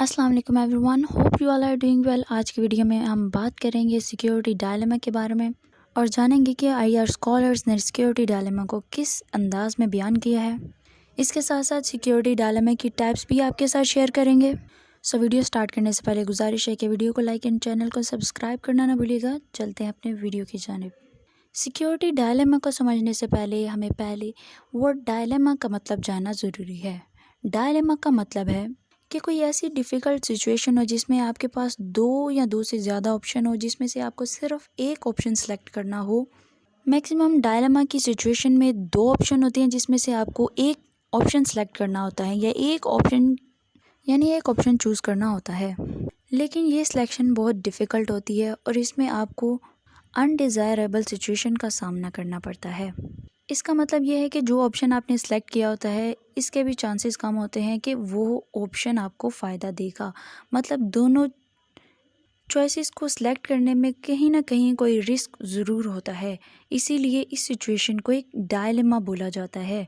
अस्सलाम वालेकुम everyone, hope you all are doing well. आज की वीडियो में हम बात करेंगे सिक्योरिटी डायलेमा के बारे में और जानेंगे कि आईआर स्कॉलर्स ने सिक्योरिटी डायलेमा को किस अंदाज में बयान किया है। इसके साथ साथ सिक्योरिटी डायलेमा की टाइप्स भी आपके साथ शेयर करेंगे। सो वीडियो स्टार्ट करने से पहले गुजारिश है कि वीडियो को लाइक एंड चैनल को सब्सक्राइब करना ना भूलिएगा। चलते हैं अपने वीडियो की जानिब। सिक्योरिटी डायलेमा को समझने से पहले हमें वर्ड डायलेमा का मतलब जानना ज़रूरी है। डायलेमा का मतलब है कि कोई ऐसी डिफ़िकल्ट सिचुएशन हो जिसमें आपके पास दो या दो से ज़्यादा ऑप्शन हो, जिसमें से आपको सिर्फ एक ऑप्शन सेलेक्ट करना हो। मैक्सिमम डायलेमा की सिचुएशन में दो ऑप्शन होते हैं जिसमें से आपको एक ऑप्शन सेलेक्ट करना होता है या एक ऑप्शन चूज़ करना होता है। लेकिन ये सिलेक्शन बहुत डिफ़िकल्ट होती है और इसमें आपको अनडिज़ायरेबल सिचुएशन का सामना करना पड़ता है। इसका मतलब ये है कि जो ऑप्शन आपने सेलेक्ट किया होता है, इसके भी चांसेस कम होते हैं कि वो ऑप्शन आपको फ़ायदा देगा। मतलब दोनों चॉइसेस को सिलेक्ट करने में कहीं ना कहीं कोई रिस्क ज़रूर होता है। इसीलिए इस सिचुएशन को एक डायलेमा बोला जाता है।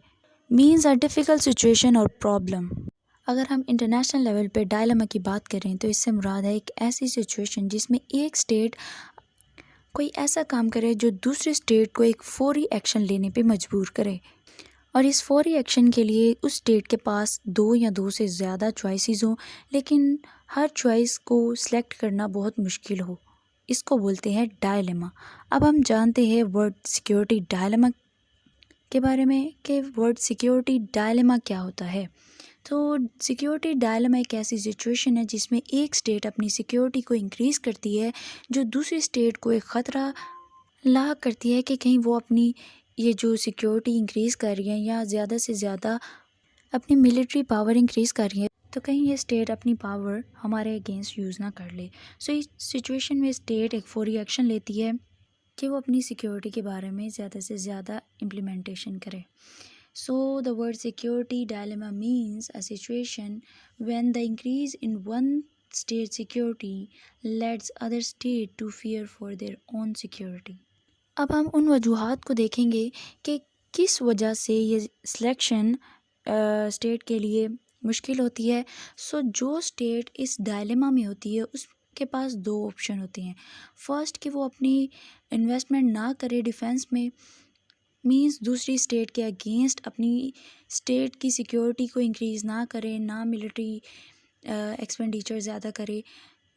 मीन्स अ डिफ़िकल्ट सिचुएशन और प्रॉब्लम। अगर हम इंटरनेशनल लेवल पे डायलेमा की बात करें तो इससे मुराद है एक ऐसी सिचुएशन जिसमें एक स्टेट कोई ऐसा काम करे जो दूसरे स्टेट को एक फौरी एक्शन लेने पे मजबूर करे, और इस फौरी एक्शन के लिए उस स्टेट के पास दो या दो से ज़्यादा चॉइसेस हों, लेकिन हर चॉइस को सिलेक्ट करना बहुत मुश्किल हो। इसको बोलते हैं डायलेमा। अब हम जानते हैं वर्ड सिक्योरिटी डायलेमा के बारे में कि वर्ड सिक्योरिटी डायलेमा क्या होता है। तो सिक्योरिटी डायलेमा एक ऐसी सिचुएशन है जिसमें एक स्टेट अपनी सिक्योरिटी को इंक्रीज़ करती है, जो दूसरी स्टेट को एक ख़तरा लाक करती है कि कहीं वो अपनी ये जो सिक्योरिटी इंक्रीज़ कर रही है या ज़्यादा से ज़्यादा अपनी मिलिट्री पावर इंक्रीज़ कर रही है, तो कहीं ये स्टेट अपनी पावर हमारे अगेंस्ट यूज़ ना कर ले। सो इस सिचुएशन में स्टेट एक फौरी एक्शन लेती है कि वो अपनी सिक्योरिटी के बारे में ज़्यादा से ज़्यादा इम्प्लीमेंटेशन करे। So the word security dilemma means a situation when the increase in one state's security leads other state to fear for their own security. अब हम उन वजूहात को देखेंगे कि किस वजह से ये सिलेक्शन स्टेट के लिए मुश्किल होती है। सो जो स्टेट इस डायलेमा में होती है उसके पास दो ऑप्शन होते हैं। फर्स्ट कि वो अपनी इन्वेस्टमेंट ना करे डिफेंस में, मीन्स दूसरी स्टेट के अगेंस्ट अपनी स्टेट की सिक्योरिटी को इंक्रीज़ ना करे, ना मिलिट्री एक्सपेंडिचर ज़्यादा करे।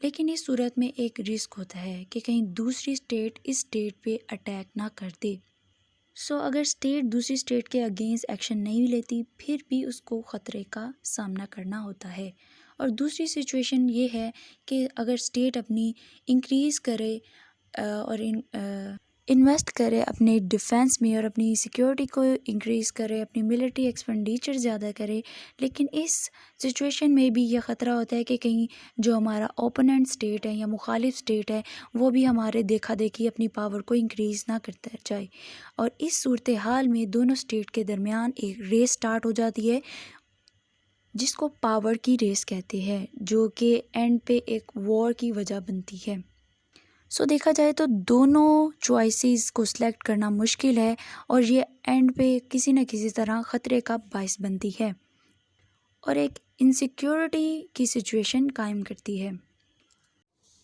लेकिन इस सूरत में एक रिस्क होता है कि कहीं दूसरी स्टेट इस स्टेट पे अटैक ना कर दे। सो अगर स्टेट दूसरी स्टेट के अगेंस्ट एक्शन नहीं लेती, फिर भी उसको ख़तरे का सामना करना होता है। और दूसरी सिचुएशन ये है कि अगर स्टेट अपनी इंक्रीज़ करे और इन्वेस्ट करे अपने डिफेंस में और अपनी सिक्योरिटी को इंक्रीज़ करे, अपनी मिलिट्री एक्सपेंडिचर ज़्यादा करे, लेकिन इस सिचुएशन में भी यह ख़तरा होता है कि कहीं जो हमारा ओपोनेंट स्टेट है या मुखालिफ स्टेट है वो भी हमारे देखा देखी अपनी पावर को इंक्रीज़ ना करता जाए। और इस सूरत हाल में दोनों स्टेट के दरमियान एक रेस स्टार्ट हो जाती है जिसको पावर की रेस कहते हैं, जो कि एंड पे एक वॉर की वजह बनती है। सो देखा जाए तो दोनों चॉइसेस को सिलेक्ट करना मुश्किल है और ये एंड पे किसी न किसी तरह ख़तरे का बाइस बनती है और एक इनसिक्योरिटी की सिचुएशन कायम करती है।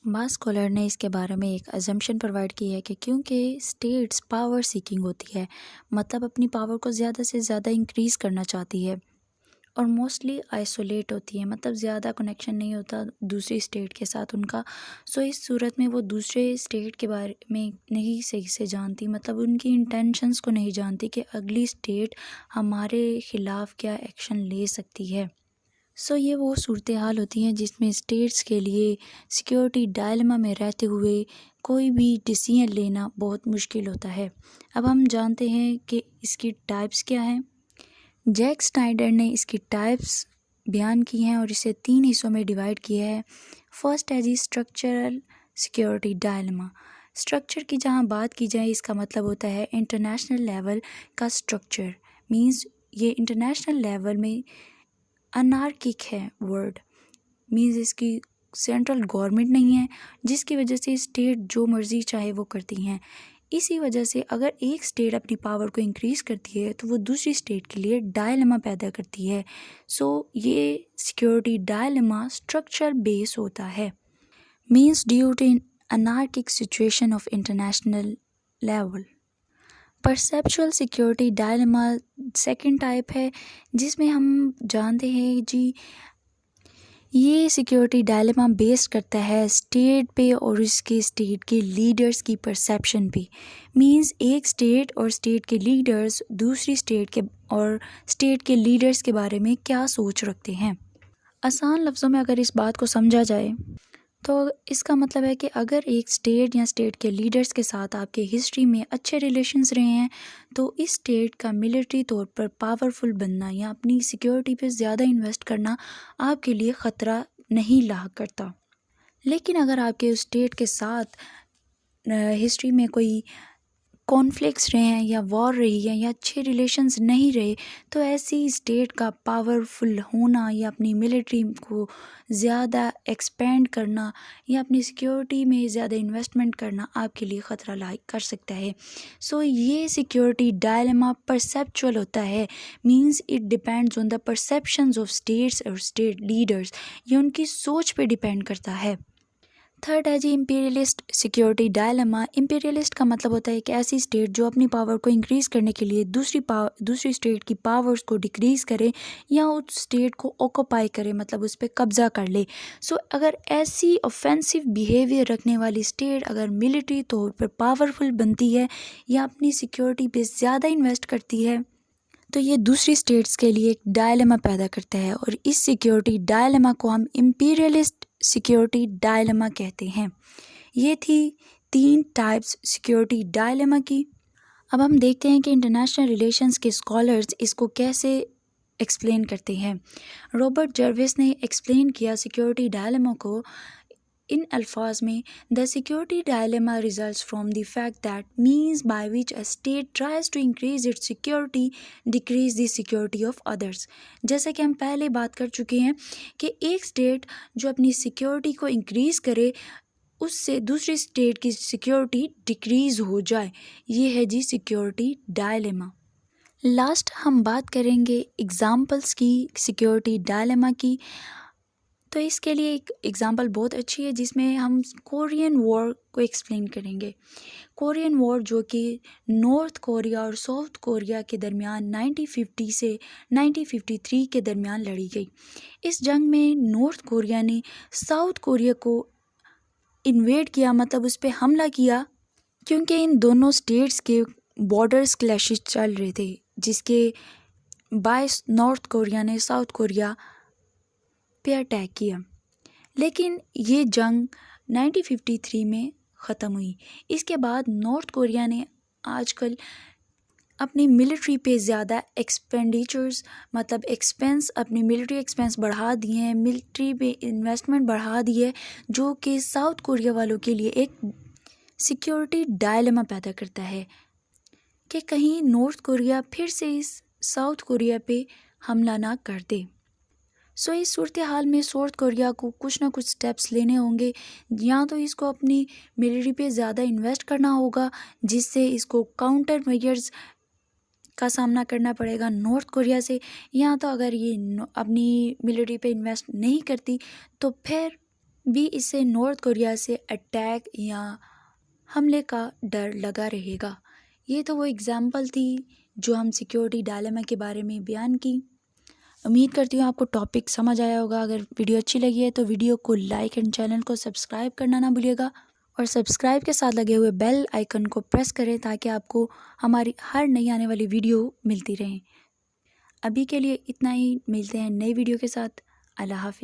बास स्कॉलर ने इसके बारे में एक अजम्पशन प्रोवाइड की है कि क्योंकि स्टेट्स पावर सीकिंग होती है, मतलब अपनी पावर को ज़्यादा से ज़्यादा इंक्रीज़ करना चाहती है, और मोस्टली आइसोलेट होती है, मतलब ज़्यादा कनेक्शन नहीं होता दूसरी स्टेट के साथ उनका। सो इस सूरत में वो दूसरे स्टेट के बारे में नहीं सही से जानती, मतलब उनकी इंटेंशंस को नहीं जानती कि अगली स्टेट हमारे ख़िलाफ़ क्या एक्शन ले सकती है। सो ये वो सूरत हाल होती हैं जिसमें स्टेट्स के लिए सिक्योरिटी डायलेमा में रहते हुए कोई भी डिसीजन लेना बहुत मुश्किल होता है। अब हम जानते हैं कि इसकी टाइप्स क्या हैं। जैक स्नाइडर ने इसकी टाइप्स बयान की हैं और इसे 3 हिस्सों में डिवाइड किया है। फर्स्ट है जी स्ट्रक्चरल सिक्योरिटी डायलेमा। स्ट्रक्चर की जहाँ बात की जाए, इसका मतलब होता है इंटरनेशनल लेवल का स्ट्रक्चर। मींस ये इंटरनेशनल लेवल में अनार्किक है वर्ड। मींस इसकी सेंट्रल गवर्नमेंट नहीं है जिसकी वजह से स्टेट जो मर्ज़ी चाहे वो करती हैं। इसी वजह से अगर एक स्टेट अपनी पावर को इंक्रीज़ करती है तो वो दूसरी स्टेट के लिए डायलेमा पैदा करती है। सो ये सिक्योरिटी डायलेमा स्ट्रक्चर बेस होता है। Means due to anarchic situation of international level. Perceptual security dilemma second type है, जिसमें हम जानते हैं जी ये सिक्योरिटी डायलेमा बेस्ड करता है स्टेट पे और उसके स्टेट के लीडर्स की परसेप्शन पे। मींस एक स्टेट और स्टेट के लीडर्स दूसरी स्टेट के और स्टेट के लीडर्स के बारे में क्या सोच रखते हैं। आसान लफ्ज़ों में अगर इस बात को समझा जाए तो इसका मतलब है कि अगर एक स्टेट या स्टेट के लीडर्स के साथ आपके हिस्ट्री में अच्छे रिलेशंस रहे हैं तो इस स्टेट का मिलिट्री तौर पर पावरफुल बनना या अपनी सिक्योरिटी पे ज़्यादा इन्वेस्ट करना आपके लिए ख़तरा नहीं ला करता। लेकिन अगर आपके उस स्टेट के साथ हिस्ट्री में कोई कॉन्फ्लिक्ट्स रहे हैं या वॉर रही है या अच्छे रिलेशंस नहीं रहे तो ऐसी स्टेट का पावरफुल होना या अपनी मिलिट्री को ज़्यादा एक्सपेंड करना या अपनी सिक्योरिटी में ज़्यादा इन्वेस्टमेंट करना आपके लिए ख़तरा लायक कर सकता है। सो ये सिक्योरिटी डायलेमा परसेप्चुअल होता है। Means it depends on the perceptions of states और स्टेट लीडर्स। ये उनकी सोच पे डिपेंड करता है। थर्ड है जी इम्पीरियलिस्ट सिक्योरिटी डायलेमा। इम्पीरियलिस्ट का मतलब होता है कि ऐसी स्टेट जो अपनी पावर को इंक्रीज़ करने के लिए दूसरी स्टेट की पावर्स को डिक्रीज़ करे या उस स्टेट को ऑक्यूपाई करे, मतलब उस पर कब्ज़ा कर ले। सो अगर ऐसी ऑफेंसिव बिहेवियर रखने वाली स्टेट अगर मिलिट्री तौर पर पावरफुल बनती है या अपनी सिक्योरिटी पे ज़्यादा इन्वेस्ट करती है तो ये दूसरी स्टेट्स के लिए एक डायलेमा पैदा करता है और इस सिक्योरिटी डायलेमा को हम इम्पीरियलिस्ट सिक्योरिटी डायलेमा कहते हैं। ये थी 3 टाइप्स सिक्योरिटी डायलेमा की। अब हम देखते हैं कि इंटरनेशनल रिलेशंस के स्कॉलर्स इसको कैसे एक्सप्लेन करते हैं। रॉबर्ट जर्विस ने एक्सप्लेन किया सिक्योरिटी डायलेमा को इन अल्फाज में, the security dilemma results from the fact that means by which a state tries to increase its security decrease the security of others. जैसा कि हम पहले बात कर चुके हैं कि एक स्टेट जो अपनी सिक्योरिटी को इंक्रीज़ करे उससे दूसरी स्टेट की सिक्योरिटी डिक्रीज़ हो जाए, ये है जी सिक्योरिटी डायलेमा। लास्ट हम बात करेंगे एग्ज़ाम्पल्स की सिक्योरिटी डायलेमा की। तो इसके लिए एक एग्ज़ाम्पल बहुत अच्छी है जिसमें हम कोरियन वॉर को एक्सप्लेन करेंगे। कोरियन वॉर जो कि नॉर्थ कोरिया और साउथ कोरिया के दरमियान 1950 से 1953 के दरमियान लड़ी गई। इस जंग में नॉर्थ कोरिया ने साउथ कोरिया को इन्वेड किया, मतलब उस पर हमला किया, क्योंकि इन दोनों स्टेट्स के बॉर्डर्स क्लैशेस चल रहे थे जिसके बायस नॉर्थ कोरिया ने साउथ कोरिया पे अटैक किया। लेकिन ये जंग 1953 में ख़त्म हुई। इसके बाद नॉर्थ कोरिया ने आजकल अपनी मिलिट्री पे ज़्यादा एक्सपेंडिचर्स, मतलब एक्सपेंस, अपनी मिलिट्री एक्सपेंस बढ़ा दिए हैं, मिलिट्री पे इन्वेस्टमेंट बढ़ा दी है, जो कि साउथ कोरिया वालों के लिए एक सिक्योरिटी डायलेमा पैदा करता है कि कहीं नॉर्थ कोरिया फिर से इस साउथ कोरिया पे हमला ना कर दे। सो इस सूरत हाल में साउथ कोरिया को कुछ ना कुछ स्टेप्स लेने होंगे, या तो इसको अपनी मिलिट्री पे ज़्यादा इन्वेस्ट करना होगा जिससे इसको काउंटर मेजर्स का सामना करना पड़ेगा नॉर्थ कोरिया से, या तो अगर ये अपनी मिलिट्री पे इन्वेस्ट नहीं करती तो फिर भी इससे नॉर्थ कोरिया से अटैक या हमले का डर लगा रहेगा। ये तो वो एग्ज़ाम्पल थी जो हम सिक्योरिटी डायलेमा के बारे में बयान की। उम्मीद करती हूँ आपको टॉपिक समझ आया होगा। अगर वीडियो अच्छी लगी है तो वीडियो को लाइक एंड चैनल को सब्सक्राइब करना ना भूलिएगा और सब्सक्राइब के साथ लगे हुए बेल आइकन को प्रेस करें ताकि आपको हमारी हर नई आने वाली वीडियो मिलती रहे। अभी के लिए इतना ही, मिलते हैं नई वीडियो के साथ। अल्लाह हाफिज़।